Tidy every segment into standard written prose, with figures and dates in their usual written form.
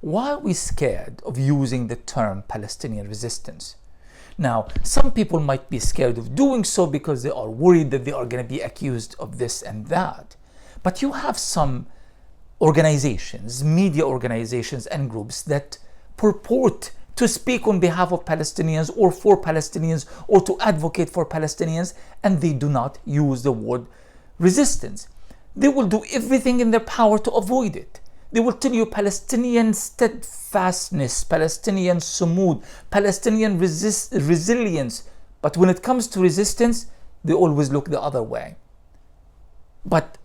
why are we scared of using the term Palestinian resistance? Now, some people might be scared of doing so because they are worried that they are going to be accused of this and that. But you have some organizations, media organizations and groups that purport to speak on behalf of Palestinians or for Palestinians or to advocate for Palestinians, and they do not use the word resistance. They will do everything in their power to avoid it. They will tell you Palestinian steadfastness, Palestinian sumud, Palestinian resilience. But when it comes to resistance, they always look the other way. But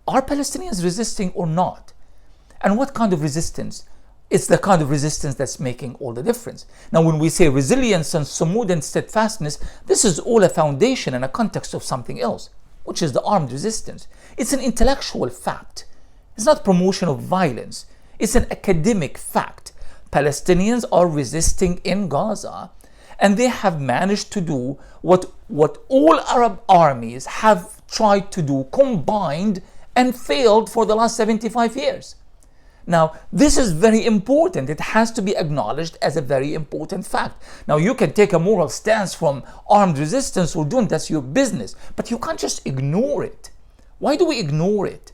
are Palestinians resisting or not? And what kind of resistance? It's the kind of resistance that's making all the difference. Now, when we say resilience and sumud and steadfastness, this is all a foundation and a context of something else, which is the armed resistance. It's an intellectual fact. It's not promotion of violence. It's an academic fact. Palestinians are resisting in Gaza, and they have managed to do what all Arab armies have tried to do combined and failed for the last 75 years. Now, this is very important. It has to be acknowledged as a very important fact. Now, you can take a moral stance from armed resistance or don't, that's your business, but you can't just ignore it. Why do we ignore it?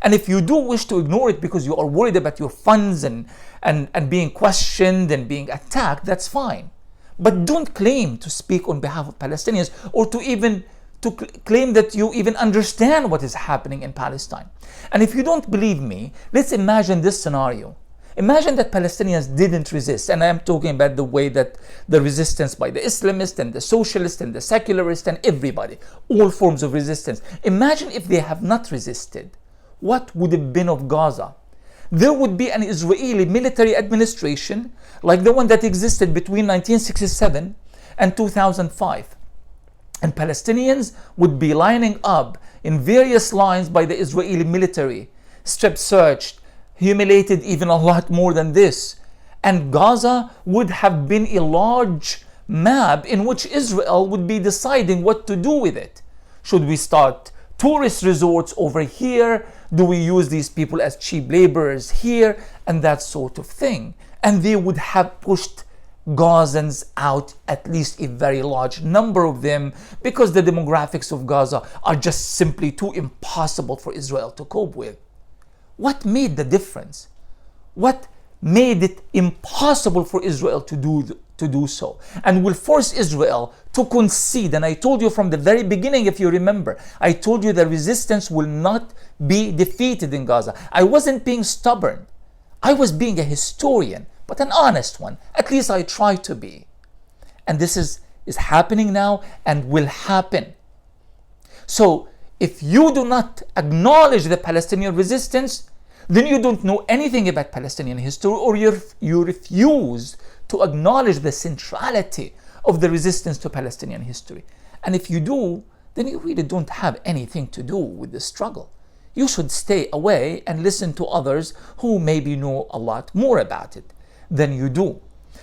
And if you do wish to ignore it because you are worried about your funds and being questioned and being attacked, that's fine. But don't claim to speak on behalf of Palestinians or to claim that you even understand what is happening in Palestine. And if you don't believe me, let's imagine this scenario. Imagine that Palestinians didn't resist, and I am talking about the way that the resistance by the Islamists and the socialists and the secularists and everybody, all forms of resistance. Imagine if they have not resisted. What would have been of Gaza? There would be an Israeli military administration like the one that existed between 1967 and 2005. And Palestinians would be lining up in various lines by the Israeli military, strip searched, humiliated even a lot more than this. And Gaza would have been a large map in which Israel would be deciding what to do with it. Should we start tourist resorts over here? Do we use these people as cheap laborers here? And that sort of thing. And they would have pushed Gazans out, at least a very large number of them, because the demographics of Gaza are just simply too impossible for Israel to cope with. What made the difference? What made it impossible for Israel to do so, and will force Israel to concede? And I told you from the very beginning, if you remember, I told you the resistance will not be defeated in Gaza. I wasn't being stubborn. I was being a historian, but an honest one. At least I try to be. And this is happening now and will happen. So if you do not acknowledge the Palestinian resistance, then you don't know anything about Palestinian history, or you refuse to acknowledge the centrality of the resistance to Palestinian history. And if you do, then you really don't have anything to do with the struggle. You should stay away and listen to others who maybe know a lot more about it than you do.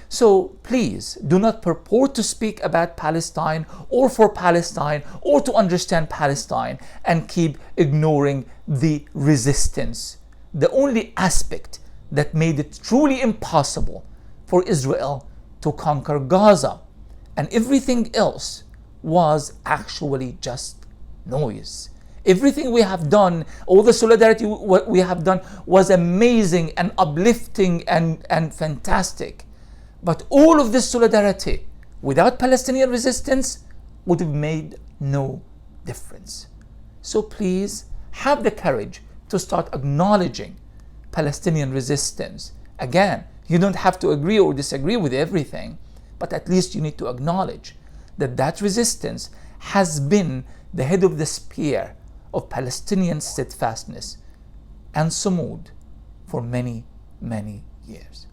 So please do not purport to speak about Palestine or for Palestine or to understand Palestine and keep ignoring the resistance. The only aspect that made it truly impossible for Israel to conquer Gaza, and everything else was actually just noise. Everything we have done, all the solidarity what we have done was amazing and uplifting and fantastic. But all of this solidarity without Palestinian resistance would have made no difference. So please have the courage to start acknowledging Palestinian resistance. Again, you don't have to agree or disagree with everything, but at least you need to acknowledge that that resistance has been the head of the spear of Palestinian steadfastness and sumud for many, many years.